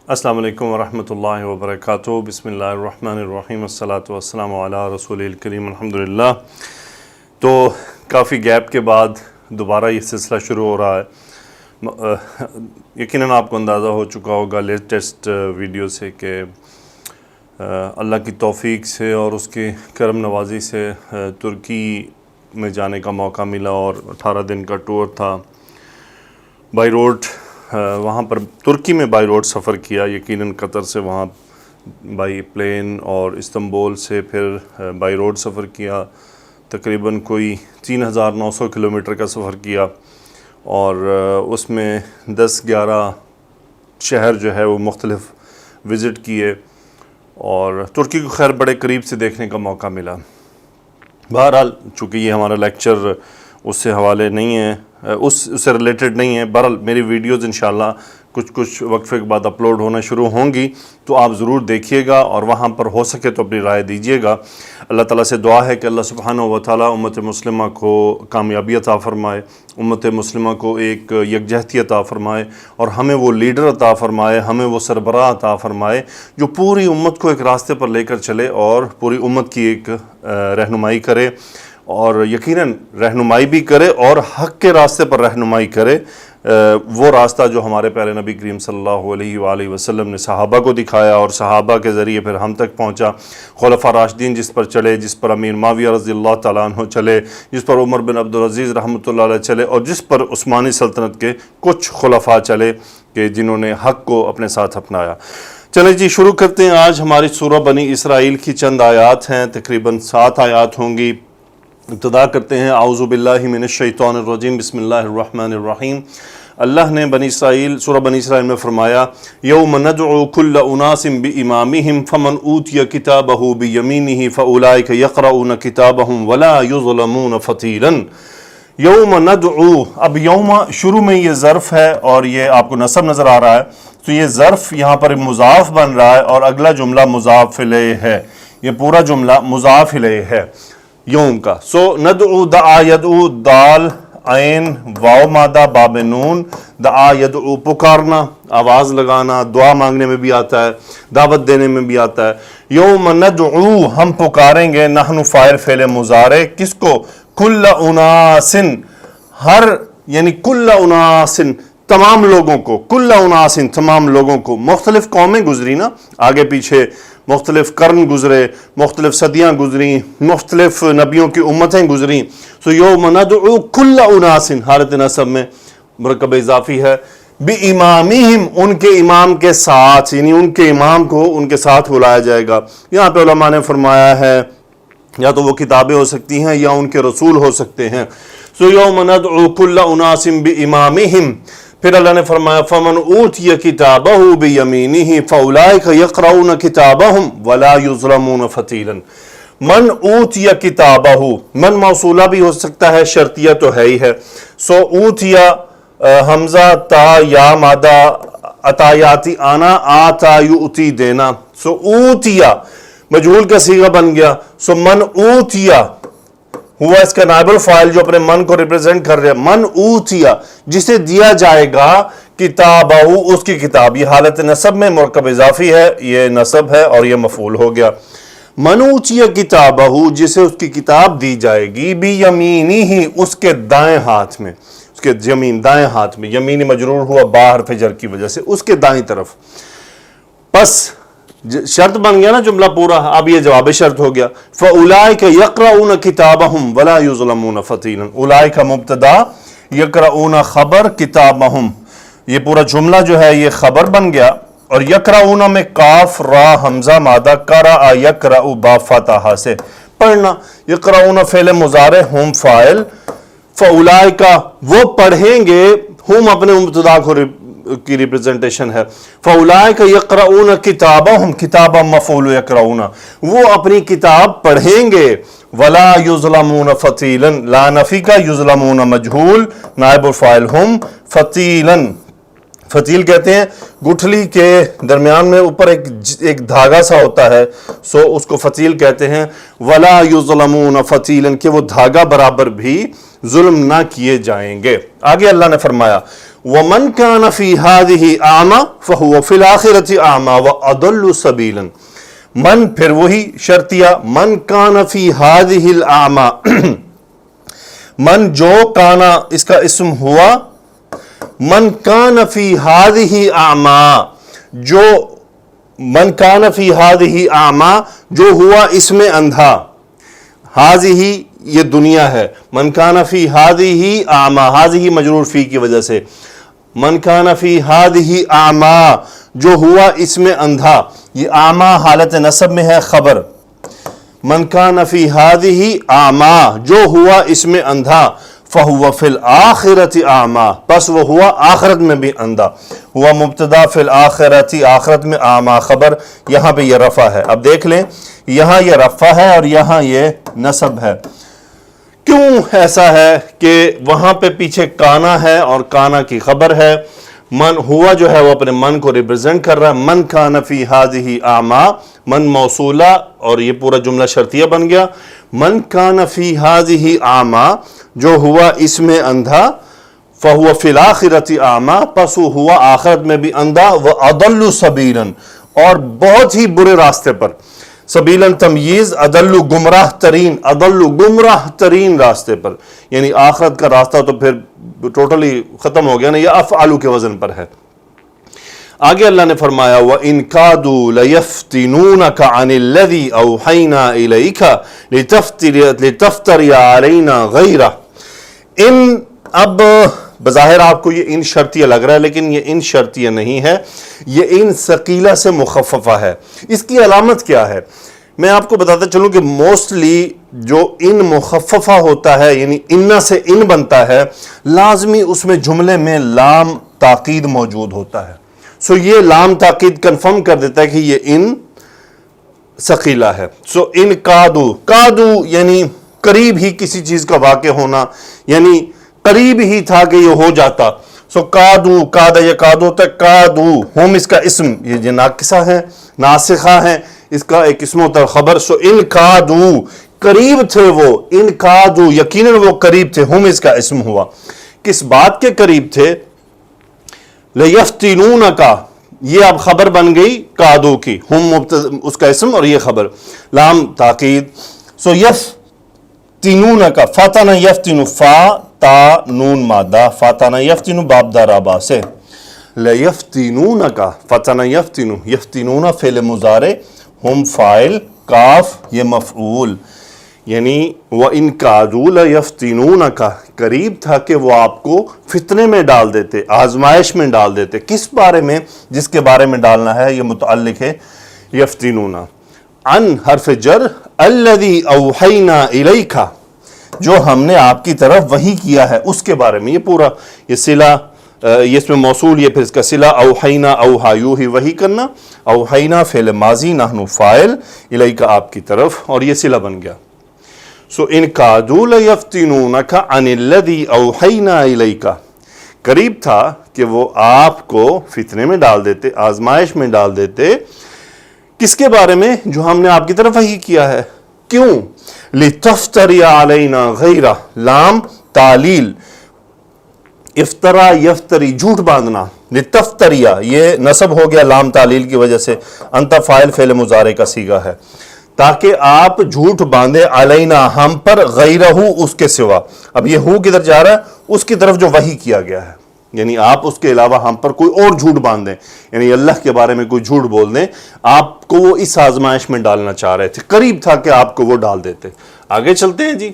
السلام علیکم ورحمۃ اللہ وبرکاتہ۔ بسم اللہ الرحمن الرحیم، والصلاة والسلام علی رسول الکریم، الحمدللہ۔ تو کافی گیپ کے بعد دوبارہ یہ سلسلہ شروع ہو رہا ہے۔ یقیناً آپ کو اندازہ ہو چکا ہوگا لیٹسٹ ویڈیو سے کہ اللہ کی توفیق سے اور اس کی کرم نوازی سے ترکی میں جانے کا موقع ملا اور 18 دن کا ٹور تھا۔ بائی روڈ وہاں پر ترکی میں بائی روڈ سفر کیا، یقیناً قطر سے وہاں بائی پلین اور استنبول سے پھر بائی روڈ سفر کیا، تقریباً کوئی 3900 کلومیٹر کا سفر کیا، اور اس میں 10-11 شہر جو ہے وہ مختلف وزٹ کیے، اور ترکی کو خیر بڑے قریب سے دیکھنے کا موقع ملا۔ بہرحال چونکہ یہ ہمارا لیکچر اس سے حوالے نہیں ہے، اس سے ریلیٹڈ نہیں ہے، بہرحال میری ویڈیوز انشاءاللہ کچھ وقفے کے بعد اپلوڈ ہونا شروع ہوں گی، تو آپ ضرور دیکھیے گا اور وہاں پر ہو سکے تو اپنی رائے دیجیے گا۔ اللہ تعالیٰ سے دعا ہے کہ اللہ سبحانہ و تعالیٰ امت مسلمہ کو کامیابی عطا فرمائے، امت مسلمہ کو ایک یکجہتی عطا فرمائے، اور ہمیں وہ لیڈر عطا فرمائے، ہمیں وہ سربراہ عطا فرمائے جو پوری امت کو ایک راستے پر لے کر چلے اور پوری امت کی ایک رہنمائی کرے، اور یقیناً رہنمائی بھی کرے اور حق کے راستے پر رہنمائی کرے، وہ راستہ جو ہمارے پیارے نبی کریم صلی اللہ علیہ وآلہ وسلم نے صحابہ کو دکھایا اور صحابہ کے ذریعے پھر ہم تک پہنچا۔ خلفاء راشدین جس پر چلے، جس پر امیر معاویہ رضی اللہ تعالیٰ عنہ چلے، جس پر عمر بن عبدالعزیز رحمۃ اللہ علیہ چلے، اور جس پر عثمانی سلطنت کے کچھ خلفاء چلے کہ جنہوں نے حق کو اپنے ساتھ اپنایا۔ چلیں جی شروع کرتے ہیں۔ آج ہماری سورہ بنی اسرائیل کی چند آیات ہیں، تقریباً 7 آیات ہوں گی۔ ابتدا کرتے ہیں اعوذ باللہ من الشیطان الرجیم، بسم اللہ الرحمن الرحیم۔ اللہ نے سورہ بنی اسرائیل میں فرمایا، یوم ندعو کل اناس بامامہم فمن اوتی کتابہ بیمینہ فاولئک یقرؤون کتابہم ولا یظلمون فتیلا۔ یوم ندعو، اب یوم شروع میں یہ ظرف ہے اور یہ آپ کو نصب نظر آ رہا ہے، تو یہ ظرف یہاں پر مضاف بن رہا ہے اور اگلا جملہ مضاف الیہ ہے، یہ پورا جملہ مضاف الیہ ہے یوم کا۔ ندعو، دعا یدعو، دال عین واو مادہ باب نون، دعا یدعو پکارنا، آواز لگانا، دعا مانگنے میں بھی آتا ہے، دعوت دینے میں بھی آتا ہے۔ یوم ندعو، ہم پکاریں گے، نحن فاعل فعل مضارع، کس کو؟ کل اناسن، ہر یعنی کل اناسن، تمام لوگوں کو، کل اناسن تمام لوگوں کو۔ مختلف قومیں گزری نا آگے پیچھے، مختلف قرن گزرے، مختلف صدیاں گزریں، مختلف نبیوں کی امتیں گزریں، سو یوم ندعو کل اناسن حالت نصب میں مرکب اضافی ہے، بامامہم، ان کے امام کے ساتھ، یعنی ان کے امام کو ان کے ساتھ بلایا جائے گا۔ یہاں پہ علماء نے فرمایا ہے یا تو وہ کتابیں ہو سکتی ہیں یا ان کے رسول ہو سکتے ہیں۔ سو یوم ندعو کل اناس بامامہم، پھر اللہ نے فرمایا فمن اوتی کتابہ بیمینہ فاولئک یقرؤون کتابہم ولا یظلمون فتیلا۔ من اوتی کتابہ، من موصولہ بھی ہو سکتا ہے، شرطیہ تو ہے ہی ہے۔ سو اوتیا حمزہ تا یا مادہ عطایاتی آنا، آتا یؤتی دینا، سو اوتیا مجہول کا صیغہ بن گیا۔ سو من اوتیا ہوا اس کا نائب الفاعل جو اپنے من کو ریپرزینٹ کر رہا ہے، من اوتیا جسے دیا جائے گا کتابہ، اس کی کتاب، یہ حالت نصب میں مرکب اضافی ہے، یہ نصب ہے اور یہ مفعول ہو گیا۔ من اوتیا کتابہ، جسے اس کی کتاب دی جائے گی، بیمینہ، اس کے دائیں ہاتھ میں، اس کے دائیں ہاتھ میں، یمین مجرور ہوا با حرف جر کی وجہ سے، اس کے دائیں طرف۔ پس شرط بن گیا نا جملہ پورا، اب یہ جواب شرط ہو گیا۔ فَأُولَئِكَ يَقْرَؤُونَ كِتَابَهُمْ وَلَا يُظْلَمُونَ فَتِيلًا، اولئک مبتدا، یقرؤون خبر، کتابہم یہ پورا جملہ جو ہے یہ خبر بن گیا، اور یقرؤون میں کاف را حمزہ مادہ، قرأ یقرأ با فتحہ سے پڑھنا، یقرؤون فعل مضارع، ہم فاعل، فَأُولَئِكَ وہ پڑھیں گے، ہم اپنے مبتدا کی ریپرزنٹیشن ہے، فَأُولَئِكَ يَقْرَؤُونَ كِتَابَهُمْ، کتابہ مفعول یقرؤون، وہ اپنی کتاب پڑھیں گے، وَلَا يُظْلَمُونَ فَتِيلًا، لا نفی کا، یظلمون مجہول، نائب الفاعل ہم، فتیلاً، فتیل کہتے ہیں گٹھلی کے درمیان میں اوپر ایک دھاگا سا ہوتا ہے، سو اس کو فتیل کہتے ہیں۔ وَلَا يُظْلَمُونَ فَتِيلًا، کہ وہ دھاگا برابر بھی ظلم نہ کیے جائیں گے۔ آگے اللہ نے فرمایا وَمَنْ كَانَ فِي هَذِهِ أَعْمَى فَهُوَ فِي الْآخِرَةِ أَعْمَى وَأَضَلُّ سَبِيلًا من پھر وہی شرطیہ من کان فی هذه الأعمى من جو کانا اس کا اسم ہوا من کان فی هذه أعْمَى جو من کان فی هذه أعْمَى جو ہوا اس میں اندھا هذه یہ دنیا ہے من کان فی هذه أعْمَى هذه مجرور فی کی وجہ سے من کان فی هذه أعْمَى جو ہوا اس میں اندھا یہ اعمیٰ حالت نصب میں ہے خبر من کان فی هذه أعْمَى جو ہوا اس میں اندھا فہو فی الآخرة أعْمَى پس وہ ہوا آخرت میں بھی اندھا ہوا مبتدا فی الآخرة آخرت میں اعمیٰ خبر یہاں پہ یہ رفع ہے اب دیکھ لیں یہاں یہ رفع ہے اور یہاں یہ نصب ہے کیوں ایسا ہے کہ وہاں پہ پیچھے کانا ہے اور کانا کی خبر ہے من ہوا جو ہے وہ اپنے من کو ریپرزینٹ کر رہا ہے من کان فی هذه أعْمَى من موصولہ اور یہ پورا جملہ شرطیہ بن گیا من کان فی هذه أعْمَى جو ہوا اس میں اندھا فہو فی الآخرة أعْمَى پس وہ ہوا آخرت میں بھی اندھا وَأَضَلُّ سَبِيلًا اور بہت ہی برے راستے پر سبیلاً تمییز اضل گمراہ ترین راستے پر یعنی آخرت کا راستہ تو پھر ٹوٹلی ختم ہو گیا نا یہ افعلوا کے وزن پر ہے آگے اللہ نے فرمایا وَإِن كَادُوا لَيَفْتِنُونَكَ عَنِ الَّذِي أَوْحَيْنَا إِلَيْكَ لِتَفْتَرِيَ عَلَيْنَا غَيْرَهُ ان اب بظاہر آپ کو یہ ان شرطیہ لگ رہا ہے لیکن یہ ان شرطیہ نہیں ہے یہ ان ثقیلہ سے مخففہ ہے اس کی علامت کیا ہے میں آپ کو بتاتا چلوں کہ موسٹلی جو ان مخففہ ہوتا ہے یعنی ان سے ان بنتا ہے لازمی اس میں جملے میں لام تاکید موجود ہوتا ہے سو یہ لام تاکید کنفرم کر دیتا ہے کہ یہ ان ثقیلہ ہے سو ان کادو یعنی قریب ہی کسی چیز کا واقع ہونا یعنی قریب ہی تھا کہ یہ ہو جاتا سو کادو کادا یا کادو تک کادو ہم اس کا اسم یہ ناقصہ ہے ناسخہ ہے اس کا ایک اسم ہوتا ہے خبر سو ان کادو قریب تھے وہ ان کادو یقیناً وہ قریب تھے ہم اس کا اسم ہوا کس بات کے قریب تھے لیفتنونک یہ اب خبر بن گئی کادو کی ہم اس کا اسم اور یہ خبر لام تاکید سو یفتنونک فتن یفتن فا تا نون مادہ فاتانہ یفتنو باب دار آبا سے لیفتنونک فتنہ یفتنون فعل مضارع ہم فاعل کاف یہ مفعول یعنی وَإِن كَادُوا لَيَفْتِنُونَكَ قریب تھا کہ وہ آپ کو فتنے میں ڈال دیتے آزمائش میں ڈال دیتے کس بارے میں جس کے بارے میں ڈالنا ہے یہ متعلق ہے یفتنون عن حرف جر الذي اوحینا الیک جو ہم نے آپ کی طرف وحی کیا ہے اس کے بارے میں یہ پورا یہ صلہ یہ اس میں موصول یہ پھر اس کا صلہ اوحینا اوحا یو ہی وحی کرنا اوحینا فعل ماضی نحن فاعل الیک آپ کی طرف اور یہ صلہ بن گیا سو ان کادوا لیفتنونک عن الذی اوحینا الیک قریب تھا کہ وہ آپ کو فتنے میں ڈال دیتے آزمائش میں ڈال دیتے کس کے بارے میں جو ہم نے آپ کی طرف وحی کیا ہے کیوں لتفتری علینا غیرہ لام تعلیل افطرا یفتری جھوٹ باندھنا لتفتریہ یہ نصب ہو گیا لام تعلیل کی وجہ سے انت فاعل فعل مضارع کا صیغہ ہے تاکہ آپ جھوٹ باندھے علینا ہم پر غیرہ اس کے سوا اب یہ ہو کدھر جا رہا ہے اس کی طرف جو وحی کیا گیا ہے یعنی آپ اس کے علاوہ ہم پر کوئی اور جھوٹ باندھ دیں یعنی اللہ کے بارے میں کوئی جھوٹ بول دیں آپ کو وہ اس آزمائش میں ڈالنا چاہ رہے تھے قریب تھا کہ آپ کو وہ ڈال دیتے آگے چلتے ہیں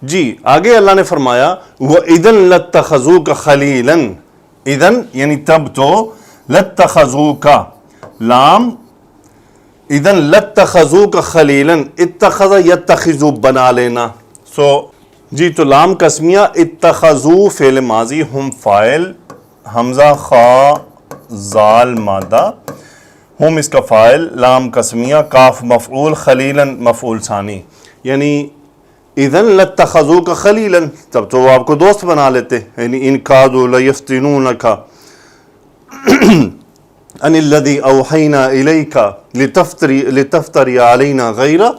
جی آگے اللہ نے فرمایا وَإِذًا لَاتَّخَذُوكَ خَلِيلًا اذن یعنی تب تو لَاتَّخَذُوكَ لام اذن لَاتَّخَذُوكَ خَلِيلًا اتخذ یتخذو بنا لینا سو جی تو لام قسمیہ اتخذو فعل ماضی ہم فاعل حمزہ خا زال مادہ ہم اس کا فاعل لام قسمیہ کاف مفعول خلیلاً مفعول ثانی یعنی اذن لاتخذوک خلیلا تب تو وہ آپ کو دوست بنا لیتے یعنی ان کادوا لیفتنونک ان الذی اوحینا الیک لتفتری علینا غیرہ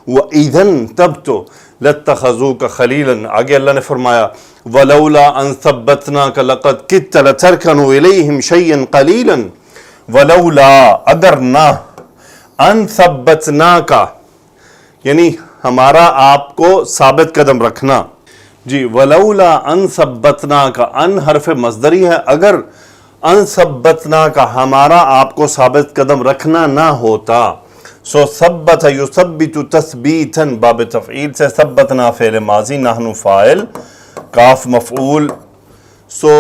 وَإِذًا تب تو لَاتَّخَذُوكَ خَلِيلًا، آگے اللہ نے فرمایا وَلَوْلَا أَن ثَبَّتْنَاكَ لَقَدْ كِدتَّ لَتَرْكَنُوا إِلَيْهِمْ شَيْئًا قَلِيلًا، وَلَوْلَا اگر نہ، أَن ثَبَّتْنَاكَ یعنی ہمارا آپ کو ثابت قدم رکھنا، جی وَلَوْلَا أَن ثَبَّتْنَاكَ، ان حرف مصدری ہے، اگر ان ثبتناک ہمارا آپ کو ثابت قدم رکھنا نہ ہوتا، سو ثبت یثبت تثبیتا باب تفعیل سے، ثبتنا فعل ماضی، نحن فاعل، کاف مفعول، سو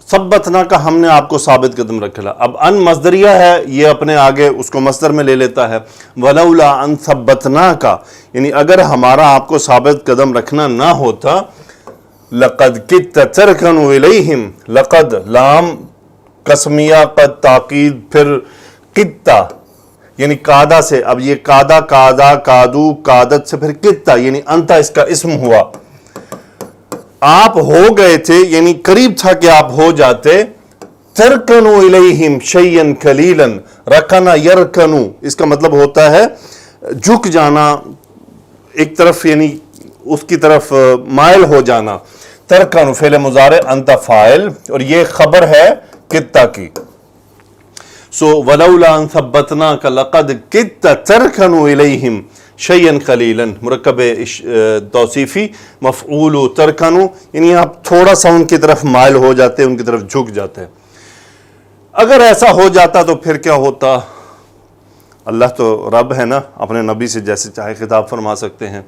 ثبتنا کا ہم نے آپ کو ثابت قدم رکھا۔ اب ان مصدریہ ہے، یہ اپنے آگے اس کو مصدر میں لے لیتا ہے، ولولا ان ثبتناک یعنی اگر ہمارا آپ کو ثابت قدم رکھنا نہ ہوتا، لقد کدت ترکن الیہم، لقد لام قسمیہ، قد تاکید، پھر قدتا یعنی قادہ سے، اب یہ قادہ، قادہ، قادو، قادت سے پھر قدتا یعنی انتا اس کا اسم ہوا، آپ ہو گئے تھے یعنی قریب تھا کہ آپ ہو جاتے، ترکنو الیہم شیئن قلیلاً، رکنا یرکنو اس کا مطلب ہوتا ہے جھک جانا ایک طرف، یعنی اس کی طرف مائل ہو جانا، ترکنو فعل مضارع، انت فاعل، اور یہ خبر ہے کتا کی، سو ولولا ان ثبتناک لقد کدت ترکن الیہم شیئا قلیلا، مرکب توصیفی، مفعول ترکن یعنی آپ تھوڑا سا ان کی طرف مائل ہو جاتے، ان کی طرف جھک جاتے۔ اگر ایسا ہو جاتا تو پھر کیا ہوتا؟ اللہ تو رب ہے نا، اپنے نبی سے جیسے چاہے خطاب فرما سکتے ہیں،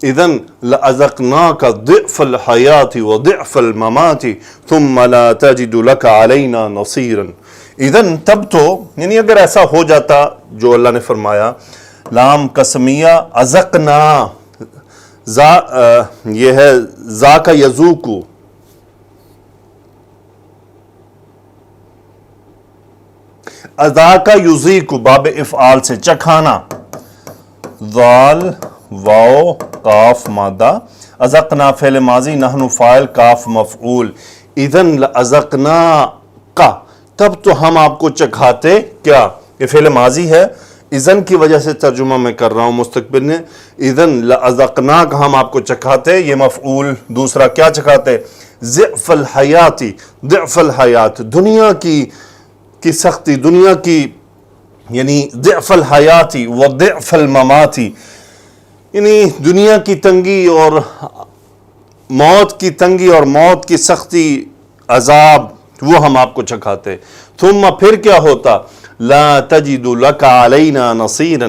اذن لأذقناک ضعف الحیات وضعف الممات ثم لا تجد لك علینا نصیرا، اذن تب تو یعنی اگر ایسا ہو جاتا جو اللہ نے فرمایا، لام قسمیہ، اذقنا یہ ہے ذاک یذوق، اذاک یذیق باب افعال سے، چکھانا، ذال واو قاف مادہ، اذقنا فعل ماضی، نحن فاعل، کاف مفعول، اذن لأذقناک تب تو ہم آپ کو چکھاتے، کیا یہ فعل ماضی ہے، اذن کی وجہ سے ترجمہ میں کر رہا ہوں مستقبل نے، اذن لأذقناک ہم آپ کو چکھاتے، یہ مفعول دوسرا، کیا چکھاتے؟ ضعف الحیاتی، ضعف الحیات دنیا کی سختی، دنیا کی یعنی ضعف الحیاتی و ضعف المماتی یعنی دنیا کی تنگی اور موت کی تنگی اور موت کی سختی، عذاب، وہ ہم آپ کو چکھاتے۔ ثم پھر کیا ہوتا؟ لا تجد لک علینا نصیرا،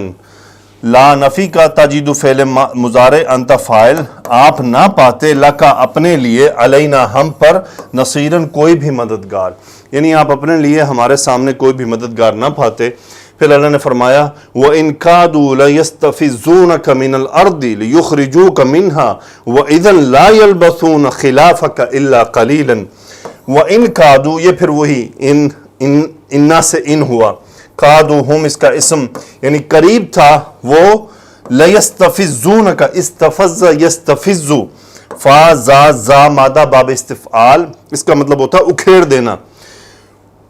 لا نفی کا، تجد فعل مضارع، انت فاعل، آپ نہ پاتے، لکا اپنے لیے، علینا ہم پر، نصیرا کوئی بھی مددگار، یعنی آپ اپنے لیے ہمارے سامنے کوئی بھی مددگار نہ پاتے۔ پھر اللہ نے فرمایا وَإِن كَادُوا لَيَسْتَفِزُّونَكَ مِنَ الْأَرْضِ لِيُخْرِجُوكَ مِنْهَا وَإِذًا لَا يَلْبَثُونَ خِلَافَكَ إِلَّا قَلِيلًا، وَإِن كَادُوا یہ پھر وہی اِنَّا سے ان ہوا، قادو ہم اس کا اسم یعنی قریب تھا وہ، لَيَسْتَفِزُّونَكَ استفز یستفز، فا زا مادہ باب استفعال، اس کا مطلب ہوتا ہے اکھیڑ دینا،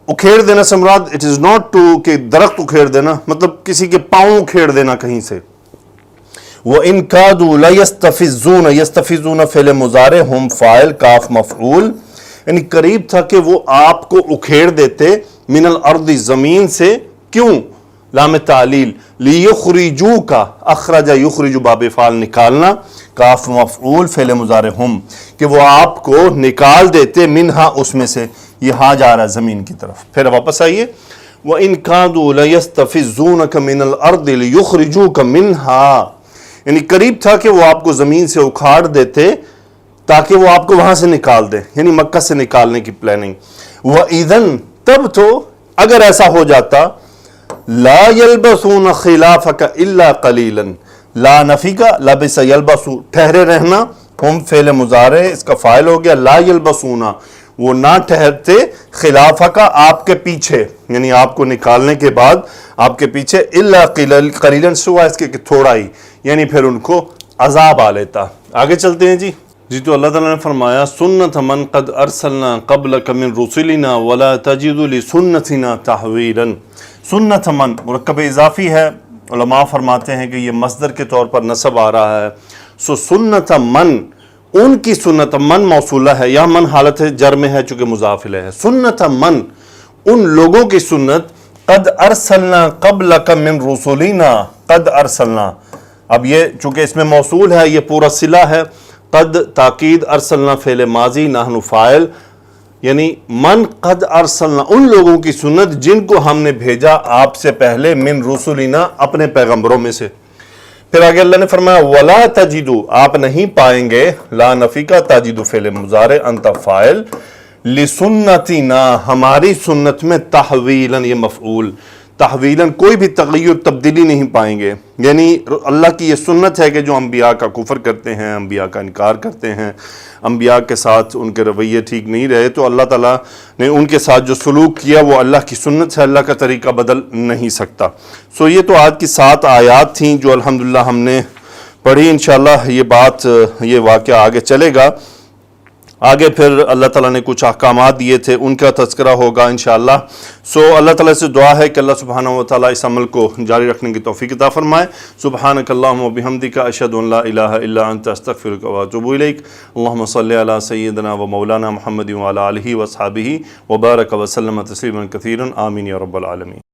اکھیڑ دینا سے مراد اٹ از ناٹ ٹو کہ درخت اکھیڑ دینا، مطلب کسی کے پاؤں اکھیڑ دینا کہیں سے۔ وَإِن كَادُوا لَيَسْتَفِزُّونَ، یستفزون فعل مضارع، ہم فاعل، کاف مفعول، یعنی قریب تھا کہ وہ آپ کو اکھیڑ دیتے، من الارض زمین سے، کیوں؟ لام تعلیل، لیخرجوک، اخرج یخرج باب فعل نکالنا، کاف مفعول، فعل مضارع ہم، کہ وہ آپ کو نکال دیتے، منہا اس میں سے، یہ ہاں جا رہا ہے زمین کی طرف۔ پھر واپس آئیے، وَإِن كَادُوا لَيَسْتَفِزُّونَكَ مِنَ الْأَرْضِ لِيُخْرِجُوكَ مِنْهَا، یعنی قریب تھا کہ وہ آپ کو زمین سے اکھاڑ دیتے تاکہ وہ آپ کو وہاں سے نکال دے، یعنی مکہ سے نکالنے کی پلاننگ۔ وَإِذًا تب تو اگر ایسا ہو جاتا، لا يلبسون خلافك الا قليلا، لا نفی کا، لبس یلبسو ٹھہرے رہنا، ہم فعل مضارع، اس کا فاعل ہو گیا، لا يلبسون وہ نہ ٹھہرتے، خلافک آپ کے پیچھے، یعنی آپ کو نکالنے کے بعد آپ کے پیچھے، الا قلیلا سوا اس کے کہ تھوڑا ہی، یعنی پھر ان کو عذاب آ لیتا۔ آگے چلتے ہیں جی تو اللہ تعالیٰ نے فرمایا سنت من قد ارسلنا قبلک من رسلنا ولا تجد لسنتنا تحویلا، سنت من مرکب اضافی ہے، علماء فرماتے ہیں کہ یہ مصدر کے طور پر نصب آ رہا ہے، سو سنت من، ان کی سنت، من موصولہ ہے، یا من حالت جر میں ہے چونکہ مضاف الیہ ہے، سنت من، ان لوگوں کی سنت، قد ارسلنا قبلک من رسولنا، قد ارسلنا، اب یہ چونکہ اس میں موصول ہے، یہ پورا صلہ ہے، قد تاکید، ارسلنا فعل ماضی، نحن فاعل، یعنی من قد ارسلنا، ان لوگوں کی سنت جن کو ہم نے بھیجا آپ سے پہلے، من رسولنا، اپنے پیغمبروں میں سے۔ پھر آگے اللہ نے فرمایا وَلَا تَجِدُ، آپ نہیں پائیں گے، لا نفی کا، تجد فعل مضارع، انت فاعل، لسنتنا، ہماری سنت میں، تحویلاً، یہ مفعول، تحویلاً کوئی بھی تغیر تبدیلی نہیں پائیں گے، یعنی اللہ کی یہ سنت ہے کہ جو انبیاء کا کفر کرتے ہیں، انبیاء کا انکار کرتے ہیں، انبیاء کے ساتھ ان کے رویے ٹھیک نہیں رہے، تو اللہ تعالیٰ نے ان کے ساتھ جو سلوک کیا وہ اللہ کی سنت ہے، اللہ کا طریقہ بدل نہیں سکتا۔ سو یہ تو آج کی 7 آیات تھیں جو الحمدللہ ہم نے پڑھی، انشاءاللہ یہ واقعہ آگے چلے گا، آگے پھر اللہ تعالیٰ نے کچھ احکامات دیے تھے، ان کا تذکرہ ہوگا انشاءاللہ۔ سو اللہ تعالیٰ سے دعا ہے کہ اللہ سبحانہ و تعالیٰ اس عمل کو جاری رکھنے کی توفیق عطا فرمائے۔ سبحانک اللہم و بحمدک، اشہد ان لا الہ الا انت، استغفرک و اتوب الیک۔ اللہم صلی علی سیدنا و مولانا محمد و علی آلہ و اصحابہ و بارک و سلم تسلیما کثیرا، آمین یا رب العالمین۔